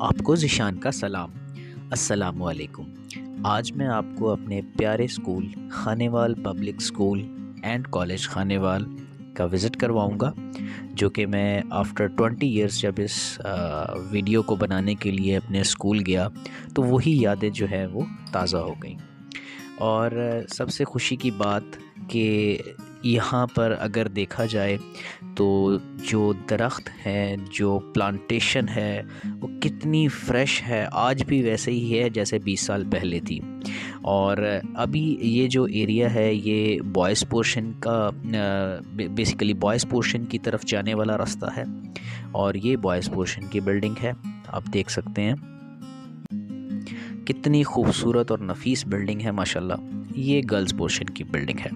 आपको ज़िशान का सलाम। अस्सलामुअलैकुम। आज मैं आपको अपने प्यारे school Khanewal public school and college Khanewal का विज़िट करवाऊंगा, जो कि मैं आफ्टर 20 इयर्स जब इस वीडियो को बनाने के लिए अपने स्कूल गया तो वही यादें जो है वो ताज़ा हो गई। और सबसे खुशी की बात कि यहाँ पर अगर देखा जाए तो जो दरख्त हैं, जो प्लांटेशन है, वो कितनी फ्रेश है, आज भी वैसे ही है जैसे 20 साल पहले थी। और अभी ये जो एरिया है ये बॉयज़ पोर्शन का बेसिकली बॉयज़ पोर्शन की तरफ जाने वाला रास्ता है, और ये बॉयज़ पोर्शन की बिल्डिंग है। आप देख सकते हैं कितनी खूबसूरत और नफीस बिल्डिंग है माशाल्लाह। ये गर्ल्स पोर्शन की बिल्डिंग है।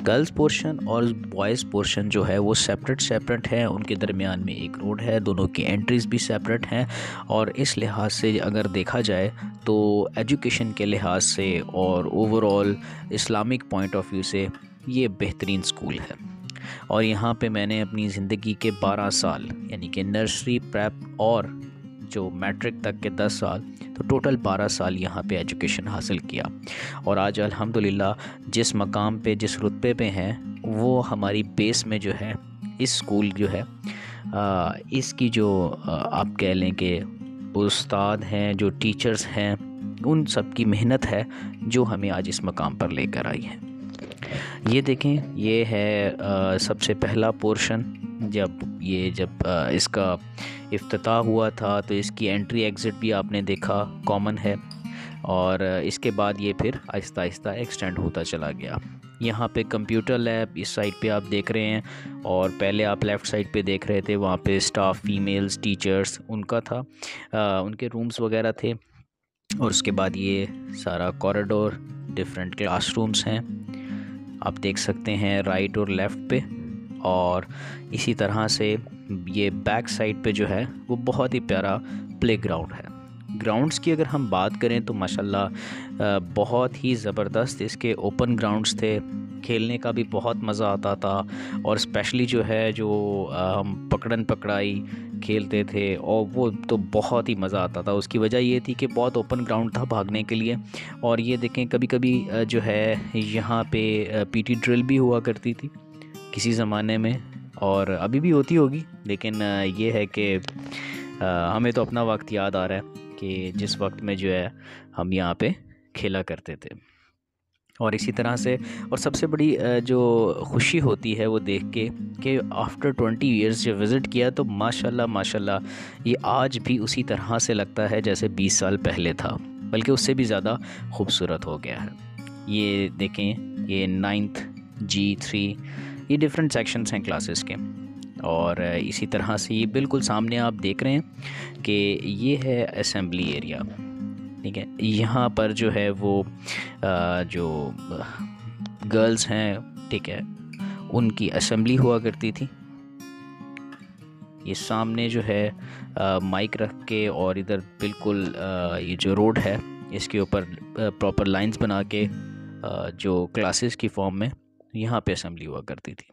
गर्ल्स पोर्शन और बॉयज़ पोर्शन जो है वो सेपरेट है, उनके दरमियान में एक रोड है, दोनों की एंट्रीज़ भी सेपरेट हैं। और इस लिहाज से अगर देखा जाए तो एजुकेशन के लिहाज से और overall Islamic point of view से ये बेहतरीन स्कूल है। और यहाँ पे मैंने अपनी ज़िंदगी के 12 साल यानी कि नर्सरी, प्रेप और जो मैट्रिक तक के 10 साल, तो टोटल 12 साल यहाँ पे एजुकेशन हासिल किया। और आज अल्हम्दुलिल्लाह जिस मकाम पे, जिस रुतबे पे हैं, वो हमारी बेस में जो है इस स्कूल जो है इसकी जो आप कह लें कि उस्ताद हैं, जो टीचर्स हैं, उन सब की मेहनत है जो हमें आज इस मकाम पर लेकर आई है। ये देखें, ये है सबसे पहला पोर्शन। जब इसका इफ्तिताह हुआ था तो इसकी एंट्री एग्ज़िट भी आपने देखा कॉमन है, और इसके बाद ये फिर आहिस्ता आहिस्ता एक्सटेंड होता चला गया। यहाँ पे कंप्यूटर लैब इस साइड पे आप देख रहे हैं, और पहले आप लेफ़्ट साइड पे देख रहे थे, वहाँ पे स्टाफ, फीमेल्स, टीचर्स उनका था, उनके रूम्स वगैरह थे। और उसके बाद ये सारा कॉरिडोर, डिफरेंट क्लासरूम्स हैं, आप देख सकते हैं राइट और लेफ़्ट पे। और इसी तरह से ये बैक साइड पे जो है वो बहुत ही प्यारा प्लेग्राउंड है। ग्राउंड्स की अगर हम बात करें तो माशाल्लाह बहुत ही ज़बरदस्त इसके ओपन ग्राउंड्स थे, खेलने का भी बहुत मज़ा आता था। और स्पेशली जो है जो हम पकड़न पकड़ाई खेलते थे, और वो तो बहुत ही मज़ा आता था। उसकी वजह ये थी कि बहुत ओपन ग्राउंड था भागने के लिए। और ये देखें, कभी कभी जो है यहाँ पे पीटी ड्रिल भी हुआ करती थी किसी ज़माने में, और अभी भी होती होगी, लेकिन ये है कि हमें तो अपना वक्त याद आ रहा है कि जिस वक्त में जो है हम यहाँ पे खेला करते थे। और इसी तरह से, और सबसे बड़ी जो खुशी होती है वो देख के कि आफ्टर 20 इयर्स जब विज़िट किया तो माशाल्लाह माशाल्लाह ये आज भी उसी तरह से लगता है जैसे 20 साल पहले था, बल्कि उससे भी ज़्यादा खूबसूरत हो गया है। ये देखें, ये 9th G3, ये डिफरेंट सेक्शंस हैं क्लासेस के। और इसी तरह से ये बिल्कुल सामने आप देख रहे हैं कि ये है असेंबली एरिया। ठीक है, यहाँ पर जो है वो जो गर्ल्स हैं, ठीक है, उनकी असेंबली हुआ करती थी। ये सामने जो है माइक रख के, और इधर बिल्कुल ये जो रोड है इसके ऊपर प्रॉपर लाइंस बना के जो क्लासेस की फॉर्म में यहाँ पे असेंबली हुआ करती थी।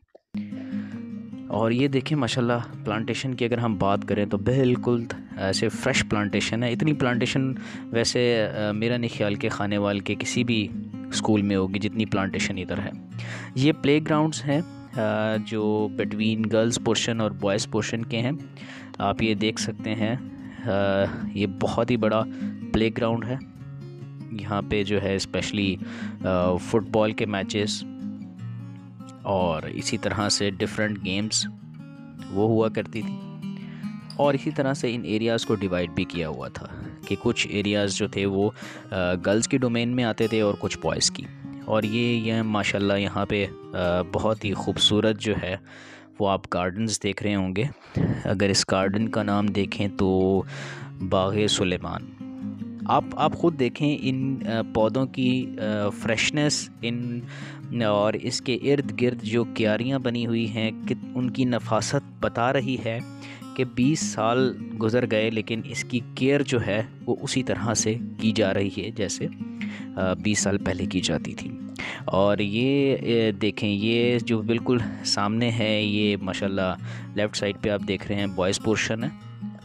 और ये देखें माशाल्लाह, प्लांटेशन की अगर हम बात करें तो बिल्कुल ऐसे फ्रेश प्लांटेशन है। इतनी प्लांटेशन वैसे मेरा नहीं ख्याल के खानेवाल के किसी भी स्कूल में होगी जितनी प्लांटेशन इधर है। ये प्लेग्राउंड्स हैं जो बिटवीन गर्ल्स पोर्शन और बॉयज़ पोर्शन के हैं। आप ये देख सकते हैं, ये बहुत ही बड़ा प्लेग्राउंड है। यहाँ पे जो है स्पेशली फुटबॉल के मैचेस और इसी तरह से डिफरेंट गेम्स वो हुआ करती थी। और इसी तरह से इन एरियाज़ को डिवाइड भी किया हुआ था कि कुछ एरियाज़ जो थे वो गर्ल्स के डोमेन में आते थे और कुछ बॉयज़ की। और ये माशाल्लाह यहाँ पे बहुत ही खूबसूरत जो है वो आप गार्डन्स देख रहे होंगे। अगर इस गार्डन का नाम देखें तो बाग़े सुलेमान। आप ख़ुद देखें इन पौधों की फ्रेशनेस, इन और इसके इर्द गिर्द जो क्यारियाँ बनी हुई हैं कि उनकी नफासत बता रही है कि 20 साल गुज़र गए, लेकिन इसकी केयर जो है वो उसी तरह से की जा रही है जैसे 20 साल पहले की जाती थी। और ये देखें, ये जो बिल्कुल सामने है ये माशाल्लाह लेफ़्ट साइड पे आप देख रहे हैं बॉयज़ पोर्शन है,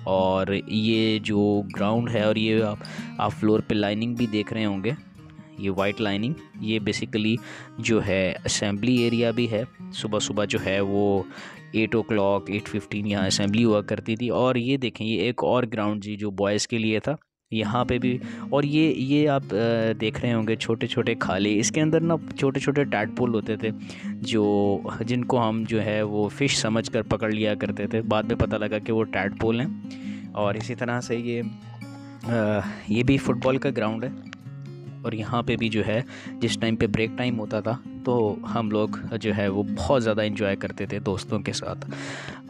और ये जो ग्राउंड है, और ये आप फ्लोर पे लाइनिंग भी देख रहे होंगे, ये वाइट लाइनिंग, ये बेसिकली जो है असेंबली एरिया भी है। सुबह सुबह जो है वो 8 o'clock 8:15 यहाँ असेंबली हुआ करती थी। और ये देखें, ये एक और ग्राउंड जी जो बॉयज़ के लिए था, यहाँ पे भी। और ये आप देख रहे होंगे छोटे छोटे खाले, इसके अंदर ना छोटे छोटे टैडपोल होते थे जो जिनको हम जो है वो फ़िश समझकर पकड़ लिया करते थे। बाद में पता लगा कि वो टैडपोल हैं। और इसी तरह से ये भी फुटबॉल का ग्राउंड है। और यहाँ पे भी जो है जिस टाइम पे ब्रेक टाइम होता था तो हम लोग जो है वो बहुत ज़्यादा एंजॉय करते थे दोस्तों के साथ।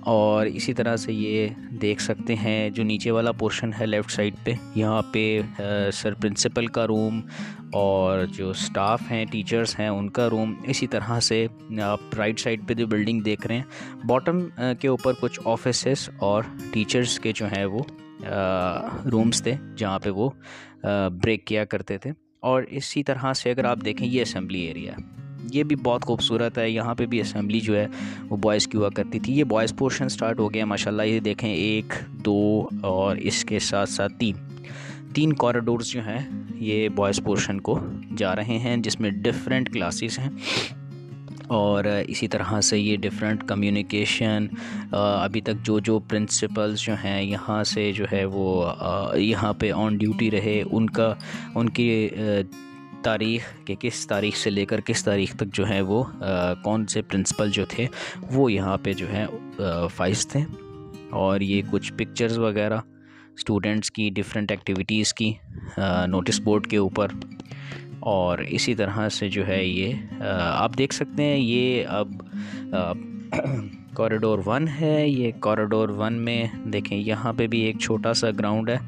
और इसी तरह से ये देख सकते हैं जो नीचे वाला पोर्शन है लेफ़्ट साइड पे, यहाँ पे सर प्रिंसिपल का रूम और जो स्टाफ हैं, टीचर्स हैं, उनका रूम। इसी तरह से आप राइट साइड पे जो बिल्डिंग देख रहे हैं, बॉटम के ऊपर कुछ ऑफिसेस और टीचर्स के जो हैं वो रूम्स थे जहाँ पे वो ब्रेक किया करते थे। और इसी तरह से अगर आप देखें, ये असेंबली एरिया है, ये भी बहुत खूबसूरत है। यहाँ पे भी असेंबली जो है वो बॉयज़ की हुआ करती थी। ये बॉयज़ पोर्शन स्टार्ट हो गया माशाल्लाह। ये देखें 1 2 और इसके साथ साथ 3 कॉरिडोर्स जो हैं ये बॉयज़ पोर्शन को जा रहे हैं, जिसमें डिफरेंट क्लासेस हैं। और इसी तरह से ये डिफरेंट कम्युनिकेशन, अभी तक जो प्रिंसिपल्स जो हैं यहाँ से जो है वो यहाँ पे ऑन ड्यूटी रहे, उनकी तारीख़ के किस तारीख़ से लेकर किस तारीख़ तक जो है वो कौन से प्रिंसिपल जो थे वो यहाँ पे जो है फाइल्स थे। और ये कुछ पिक्चर्स वगैरह स्टूडेंट्स की डिफरेंट एक्टिविटीज़ की नोटिस बोर्ड के ऊपर। और इसी तरह से जो है ये आप देख सकते हैं, ये अब कॉरिडोर 1 है। ये कॉरिडोर 1 में देखें यहाँ पे भी एक छोटा सा ग्राउंड है।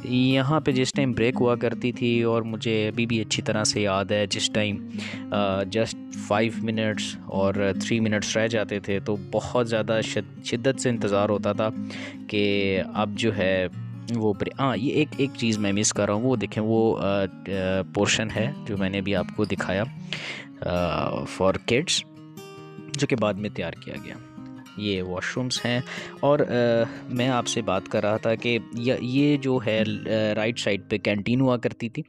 यहाँ पे जिस टाइम ब्रेक हुआ करती थी, और मुझे अभी भी अच्छी तरह से याद है, जिस टाइम जस्ट 5 मिनट्स और 3 मिनट्स रह जाते थे तो बहुत ज़्यादा शिद्दत से इंतज़ार होता था कि अब जो है वो ये एक चीज़ मैं मिस कर रहा हूँ। वो देखें, वो पोर्शन है जो मैंने अभी आपको दिखाया फॉर किड्स, जो कि बाद में तैयार किया गया। ये वॉशरूम्स हैं। और मैं आपसे बात कर रहा था कि ये जो है राइट साइड पे कैंटीन हुआ करती थी।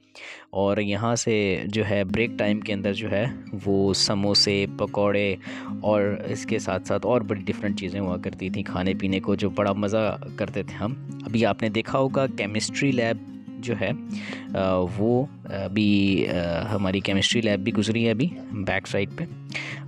और यहाँ से जो है ब्रेक टाइम के अंदर जो है वो समोसे, पकौड़े और इसके साथ साथ और बड़ी डिफरेंट चीज़ें हुआ करती थी खाने पीने को, जो बड़ा मज़ा करते थे हम। अभी आपने देखा होगा केमिस्ट्री लैब जो है वो अभी हमारी केमिस्ट्री लैब भी गुजरी है अभी बैक साइड पे।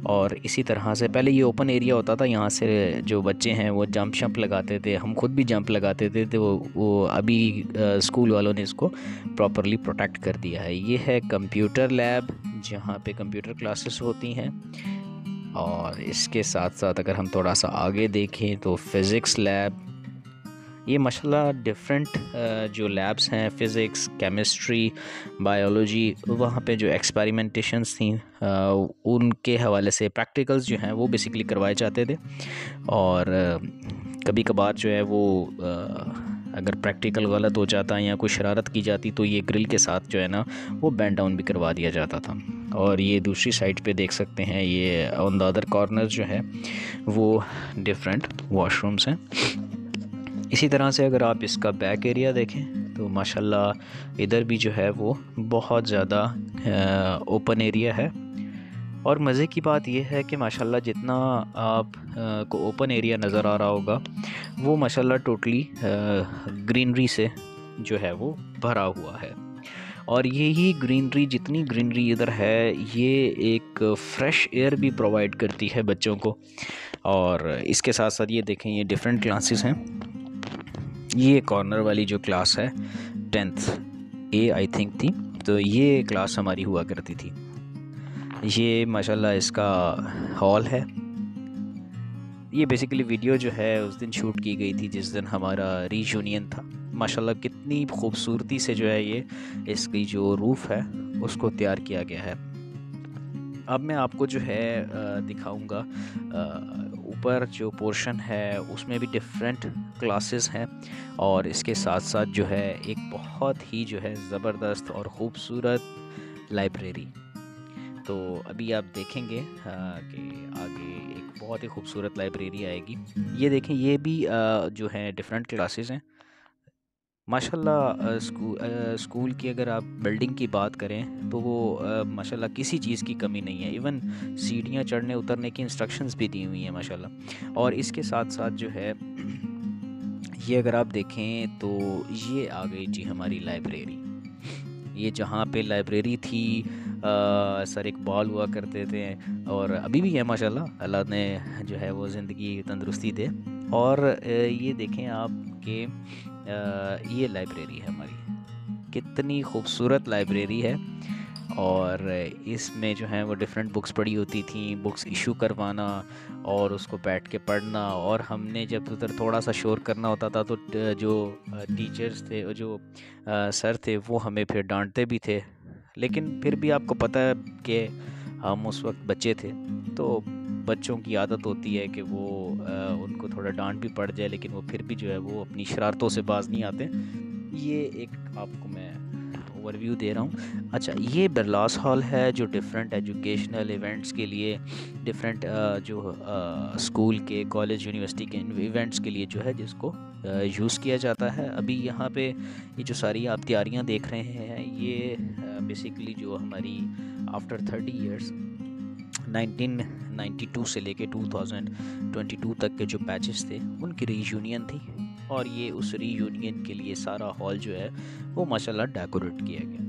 और इसी तरह से पहले ये ओपन एरिया होता था, यहाँ से जो बच्चे हैं वो जंप शंप लगाते थे, हम खुद भी जंप लगाते थे। तो वो अभी स्कूल वालों ने इसको प्रॉपरली प्रोटेक्ट कर दिया है। ये है कंप्यूटर लैब, जहाँ पे कंप्यूटर क्लासेस होती हैं। और इसके साथ साथ अगर हम थोड़ा सा आगे देखें तो फ़िज़िक्स लैब। ये माशाल्लाह डिफरेंट जो लैब्स हैं, फ़िज़िक्स, केमिस्ट्री, बायोलॉजी, वहाँ पे जो एक्सपेरिमेंटेशंस थी उनके हवाले से प्रैक्टिकल्स जो हैं वो बेसिकली करवाए जाते थे। और कभी कभार जो है वो अगर प्रैक्टिकल गलत हो जाता या कोई शरारत की जाती तो ये ग्रिल के साथ जो है ना वो बैंड डाउन भी करवा दिया जाता था। और ये दूसरी साइड पे देख सकते हैं, ये ऑन द अदर कॉर्नर जो है वो डिफरेंट वॉशरूम्स हैं। इसी तरह से अगर आप इसका बैक एरिया देखें तो माशाल्लाह इधर भी जो है वो बहुत ज़्यादा ओपन एरिया है। और मज़े की बात यह है कि माशाल्लाह जितना आप को ओपन एरिया नज़र आ रहा होगा वो माशाल्लाह टोटली ग्रीनरी से जो है वो भरा हुआ है। और यही ग्रीनरी, जितनी ग्रीनरी इधर है, ये एक फ़्रेश एयर भी प्रोवाइड करती है बच्चों को। और इसके साथ साथ ये देखें, ये डिफरेंट क्लासेस हैं। ये कॉर्नर वाली जो क्लास है 10th A आई थिंक थी, तो ये क्लास हमारी हुआ करती थी। ये माशाल्लाह इसका हॉल है। ये बेसिकली वीडियो जो है उस दिन शूट की गई थी जिस दिन हमारा रीयूनियन था। माशाल्लाह कितनी खूबसूरती से जो है ये इसकी जो रूफ़ है उसको तैयार किया गया है। अब मैं आपको जो है दिखाऊंगा ऊपर जो पोर्शन है उसमें भी डिफरेंट क्लासेस हैं। और इसके साथ साथ जो है एक बहुत ही जो है ज़बरदस्त और ख़ूबसूरत लाइब्रेरी। तो अभी आप देखेंगे कि आगे एक बहुत ही खूबसूरत लाइब्रेरी आएगी। ये देखें, ये भी जो है डिफरेंट क्लासेस हैं माशाल्लाह। स्कूल की अगर आप बिल्डिंग की बात करें तो वो माशाल्लाह किसी चीज़ की कमी नहीं है। इवन सीढ़ियाँ चढ़ने उतरने की इंस्ट्रक्शंस भी दी हुई हैं माशाल्लाह। और इसके साथ साथ जो है ये अगर आप देखें तो ये आ गई जी हमारी लाइब्रेरी। ये जहाँ पे लाइब्रेरी थी सर इकबाल हुआ करते थे, और अभी भी है माशाल्लाह। अल्लाह ने जो है वो ज़िंदगी तंदुरुस्ती दे। और ये देखें आप कि ये लाइब्रेरी है हमारी, कितनी खूबसूरत लाइब्रेरी है। और इसमें जो है वो डिफरेंट बुक्स पड़ी होती थी, बुक्स इशू करवाना और उसको बैठ के पढ़ना। और हमने जब उधर थोड़ा सा शोर करना होता था तो जो टीचर्स थे, जो सर थे, वो हमें फिर डांटते भी थे। लेकिन फिर भी आपको पता है कि हम उस वक्त बच्चे थे, तो बच्चों की आदत होती है कि वो उनको थोड़ा डांट भी पड़ जाए, लेकिन वो फिर भी जो है वो अपनी शरारतों से बाज नहीं आते। ये एक आपको मैं ओवरव्यू दे रहा हूँ। अच्छा, ये बिरलास हॉल है जो डिफरेंट एजुकेशनल इवेंट्स के लिए, डिफरेंट जो स्कूल के, कॉलेज, यूनिवर्सिटी के इवेंट्स के लिए जो है जिसको यूज़ किया जाता है। अभी यहाँ पे ये जो सारी आप तैयारियाँ देख रहे हैं, ये बेसिकली जो हमारी आफ्टर 30 इयर्स 1992 से लेके 2022 तक के जो बैचेस थे उनकी रीयूनियन थी। और ये उस रीयूनियन के लिए सारा हॉल जो है वो माशाल्लाह डेकोरेट किया गया।